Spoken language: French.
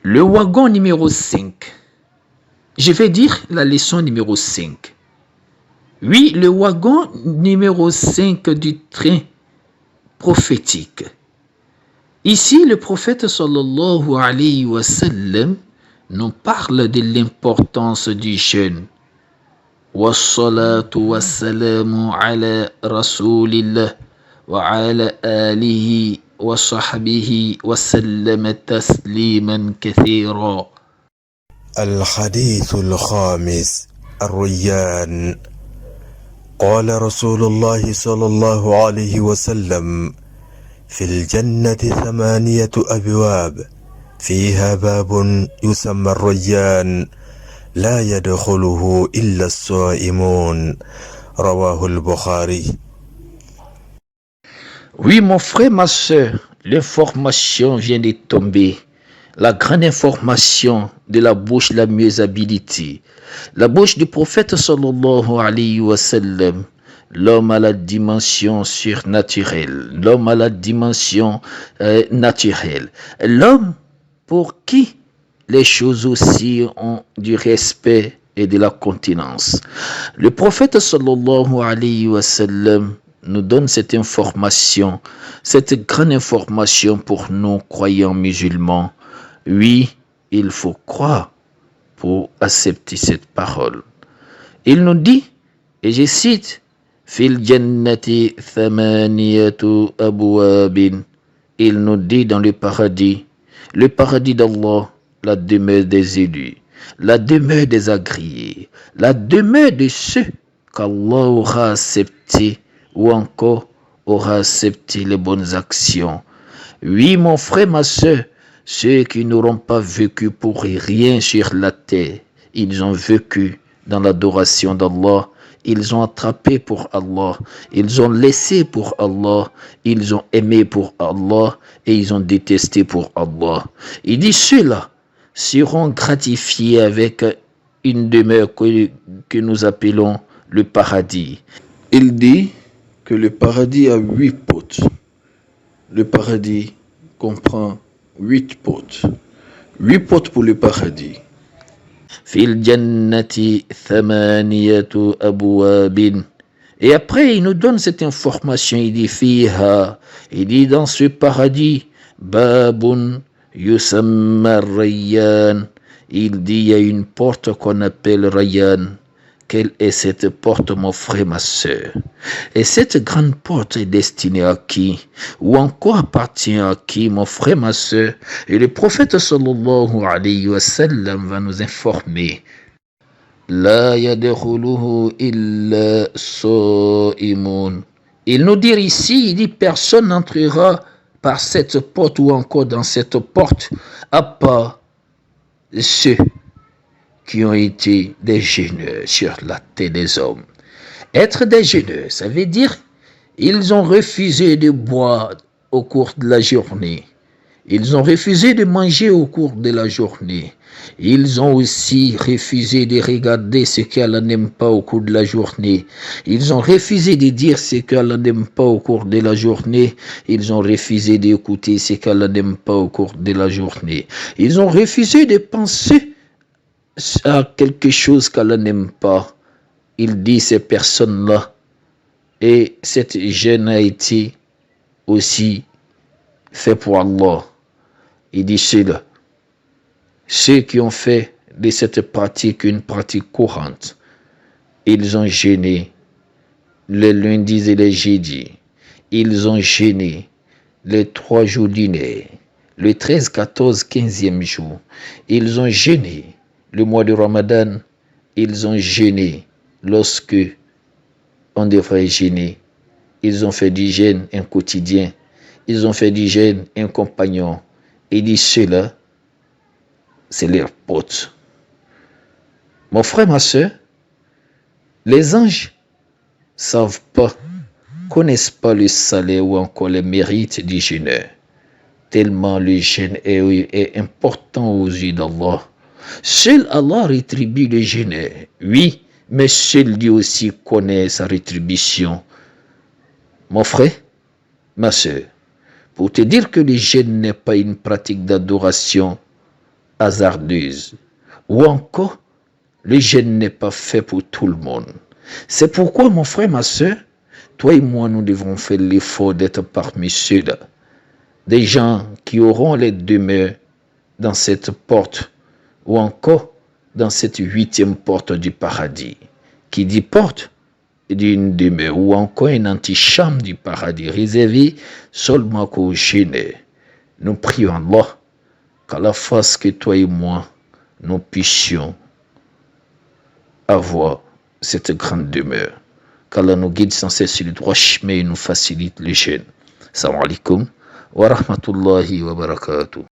Le wagon numéro 5. Je vais dire la leçon numéro 5. Oui, le wagon numéro 5 du train prophétique. Ici, le prophète sallallahu alayhi wa sallam nous parle de l'importance du jeûne. Wassalatu wassalamu ala rasulillah wa ala alihi wa sahbihi wa sallam tasliman kathira. الحديث الخامس الريان. قال رسول الله صلى الله عليه وسلم: في الجنة 8 أبواب، فيها باب يسمى الريان، لا يدخله إلا الصائمون. رواه البخاري. Oui, mon frère, ma soeur, l'information vient de tomber. La grande information de la bouche la mieux habilitée. La bouche du prophète sallallahu alayhi wa sallam. L'homme à la dimension surnaturelle. L'homme à la dimension naturelle. L'homme pour qui les choses aussi ont du respect et de la continence. Le prophète sallallahu alayhi wa sallam nous donne cette information, cette grande information pour nous croyants musulmans. Oui, il faut croire pour accepter cette parole. Il nous dit, et je cite, Fil jannati thamaniyatu abwabin. Il nous dit dans le paradis d'Allah, la demeure des élus, la demeure des agréés, la demeure de ceux qu'Allah aura accepté ou encore aura accepté les bonnes actions. Oui, mon frère, ma soeur, ceux qui n'auront pas vécu pour rien sur la terre, ils ont vécu dans l'adoration d'Allah, ils ont attrapé pour Allah, ils ont laissé pour Allah, ils ont aimé pour Allah et ils ont détesté pour Allah. Il dit ceux-là seront gratifiés avec une demeure que nous appelons le paradis. Il dit que le paradis a 8 portes. Le paradis comprend 8 portes. 8 portes pour le paradis. Fil jannati thamaniyatu abwabin. Et après, il nous donne cette information. Il dit fiha. Il dit dans ce paradis, babun yusamma rayyan. Il dit il y a une porte qu'on appelle Rayyan. Quelle est cette porte, mon frère, ma soeur? Et cette grande porte est destinée à qui? Ou encore appartient à qui, mon frère, ma soeur? Et le prophète sallallahu alayhi wa sallam va nous informer. La yadkhuluhu illa sa'imun. Il nous dit ici, il dit personne n'entrera par cette porte ou encore dans cette porte à part ceux qui ont été des jeûneurs sur la terre des hommes. Être des jeûneurs, ça veut dire ils ont refusé de boire au cours de la journée. Ils ont refusé de manger au cours de la journée. Ils ont aussi refusé de regarder ce qu'Allah n'aime pas au cours de la journée. Ils ont refusé de dire ce qu'Allah n'aime pas au cours de la journée. Ils ont refusé d'écouter ce qu'Allah n'aime pas au cours de la journée. Ils ont refusé de penser à quelque chose qu'Allah n'aime pas. Il dit ces personnes-là. Et cette jeûne a été aussi fait pour Allah. Il dit ceux-là. Ceux qui ont fait de cette pratique une pratique courante, ils ont jeûné les lundis et les jeudis. Ils ont jeûné les 3 jours lunaires, le 13, 14, 15e jour. Ils ont jeûné le mois de Ramadan. Ils ont jeûné lorsque on devrait jeûner. Ils ont fait du jeûne un quotidien. Ils ont fait du jeûne un compagnon. Il dit ceux-là, c'est leurs potes. Mon frère, ma soeur, les anges savent pas, connaissent pas le salaire ou encore les mérites du jeûneur. Tellement le jeûne est important aux yeux d'Allah. Seul Allah rétribue le jeûneur. Oui, mais seul lui aussi connaît sa rétribution. Mon frère, ma soeur, pour te dire que le jeûne n'est pas une pratique d'adoration, hasardeuse. Ou encore, le jeûne n'est pas fait pour tout le monde. C'est pourquoi, mon frère, ma soeur, toi et moi, nous devons faire l'effort d'être parmi ceux-là, des gens qui auront les demeures dans cette porte, ou encore dans cette 8e porte du paradis. Qui dit porte, dit une demeure, ou encore une antichambre du paradis, réservée seulement qu'aux jeûneurs. Nous prions Allah, qu'à la face que toi et moi, nous puissions avoir cette grande demeure. Qu'Allah nous guide sans cesse sur le droit chemin et nous facilite le jeûne. Salam alaikum wa rahmatullahi wa barakatuh.